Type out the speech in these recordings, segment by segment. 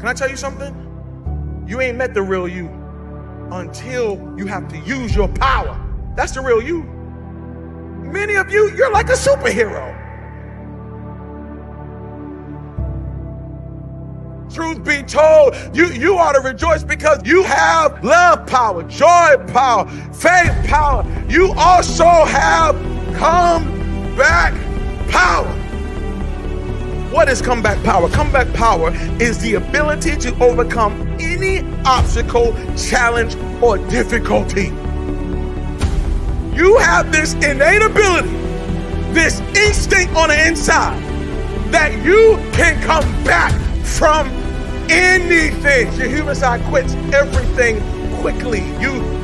Can I tell you something? You ain't met the real you until you have to use your power. That's the real you. Many of you, you're like a superhero. Truth be told, you ought to rejoice because you have love power, joy power, faith power. You also have comeback power. What is comeback power? Comeback power is the ability to overcome any obstacle, challenge, or difficulty. You have this innate ability, this instinct on the inside, that you can come back from anything. Your human side quits everything quickly. You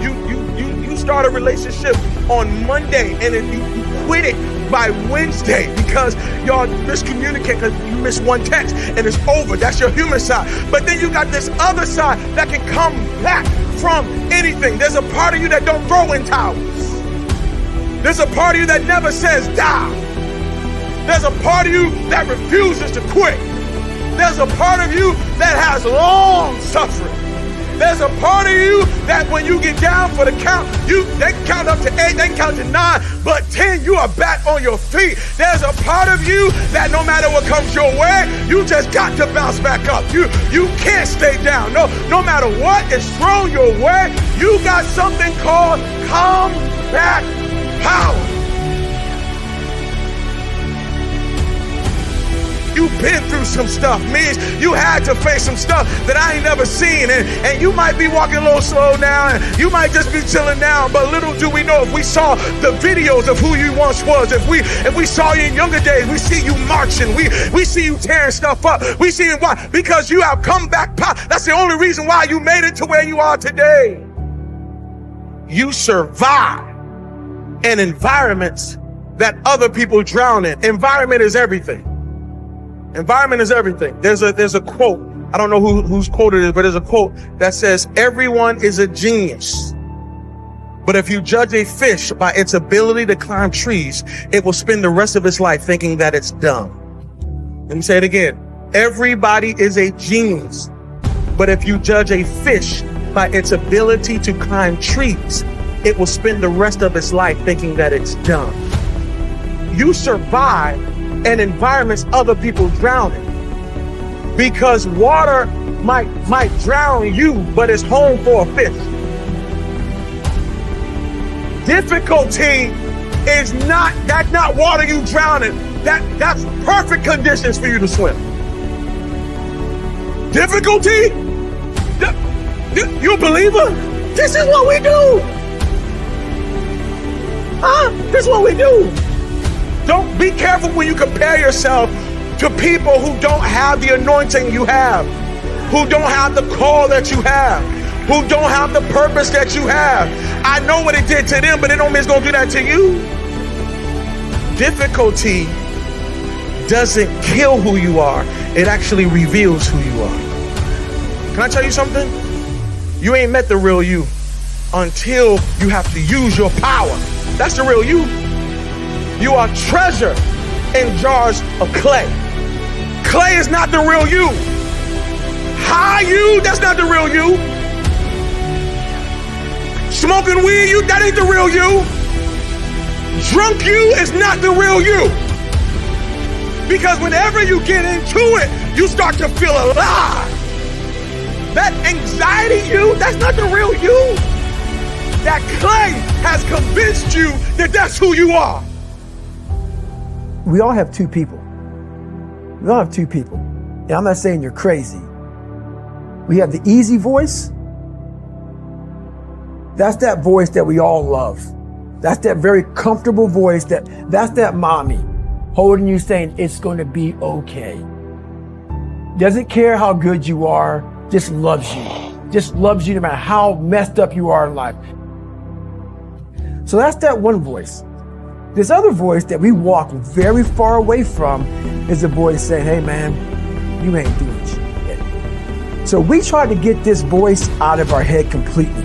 start a relationship on Monday and then you quit it by Wednesday because y'all miscommunicate because you missed one text and it's over. That's your human side. But then you got this other side that can come back from anything. There's a part of you that don't throw in towels. There's a part of you that never says die. There's a part of you that refuses to quit. There's a part of you that has long suffering. There's a part of you that when you get down for the count, they can count up to 8, they can count to 9, but 10, you are back on your feet. There's a part of you that no matter what comes your way, you just got to bounce back up. You can't stay down. No matter what is thrown your way, you got something called comeback power. You've been through some stuff. Means you had to face some stuff that I ain't never seen. And you might be walking a little slow now, and you might just be chilling now. But little do we know, if we saw the videos of who you once was, if we saw you in younger days, we see you marching, we see you tearing stuff up. We see it. Why? Because you have come back. That's the only reason why you made it to where you are today. You survive in environments that other people drown in. Environment is everything. Environment is everything. There's a quote. I don't know whose quote it is, but there's a quote that says, everyone is a genius. But if you judge a fish by its ability to climb trees, it will spend the rest of its life thinking that it's dumb. Let me say it again. Everybody is a genius. But if you judge a fish by its ability to climb trees, it will spend the rest of its life thinking that it's dumb. You survive in environments other people drown in, because water might drown you, but it's home for a fish. Difficulty is that's not water you drown in. That's perfect conditions for you to swim. Difficulty? You a believer? This is what we do. This is what we do. Don't be careful when you compare yourself to people who don't have the anointing you have, who don't have the call that you have, who don't have the purpose that you have. I know what it did to them, but it don't mean it's gonna do that to you. Difficulty doesn't kill who you are. It actually reveals who you are. Can I tell you something? You ain't met the real you until you have to use your power. That's the real you. You are treasure in jars of clay. Clay is not the real you. High you, that's not the real you. Smoking weed, that ain't the real you. Drunk you is not the real you. Because whenever you get into it, you start to feel alive. That anxiety you, that's not the real you. That clay has convinced you that that's who you are. We all have two people. We all have two people. And I'm not saying you're crazy. We have the easy voice. That's that voice that we all love. That's that very comfortable voice that's that mommy holding you saying it's going to be okay. Doesn't care how good you are, just loves you. Just loves you no matter how messed up you are in life. So that's that one voice. This other voice that we walk very far away from is a voice saying, hey man, you ain't doing shit. So we try to get this voice out of our head completely.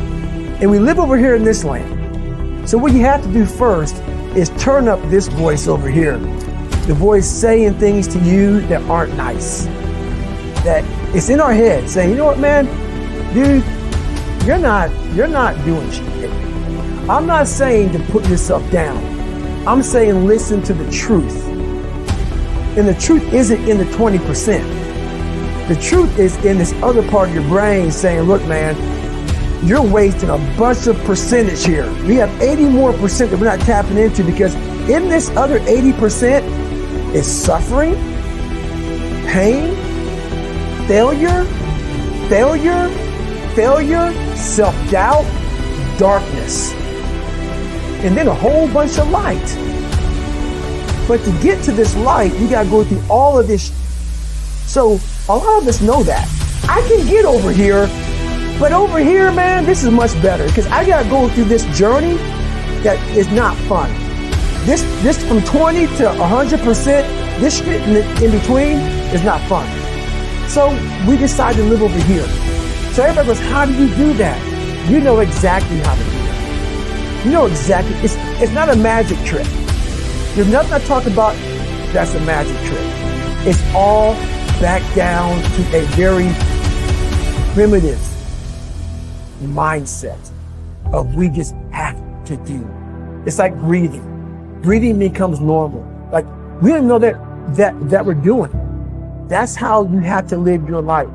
And we live over here in this land. So what you have to do first is turn up this voice over here. The voice saying things to you that aren't nice, that It's in our head saying, you know what, man, dude, you're not doing shit. I'm not saying to put yourself down. I'm saying listen to the truth. And the truth isn't in the 20%. The truth is in this other part of your brain saying, look, man, you're wasting a bunch of percentage here. We have 80 more percent that we're not tapping into, because in this other 80% is suffering, pain, failure, self-doubt, darkness, and then a whole bunch of light. But to get to this light, you gotta go through all of this. So a lot of us know that. I can get over here, but over here, man, this is much better, because I gotta go through this journey that is not fun. This from 20 to 100%, this shit in between is not fun. So we decide to live over here. So everybody goes, how do you do that? You know exactly how to do it. You know exactly, it's not a magic trick. There's nothing I talk about that's a magic trick. It's all back down to a very primitive mindset of we just have to do. It's like breathing. Breathing becomes normal. Like we don't know that we're doing it. That's how you have to live your life.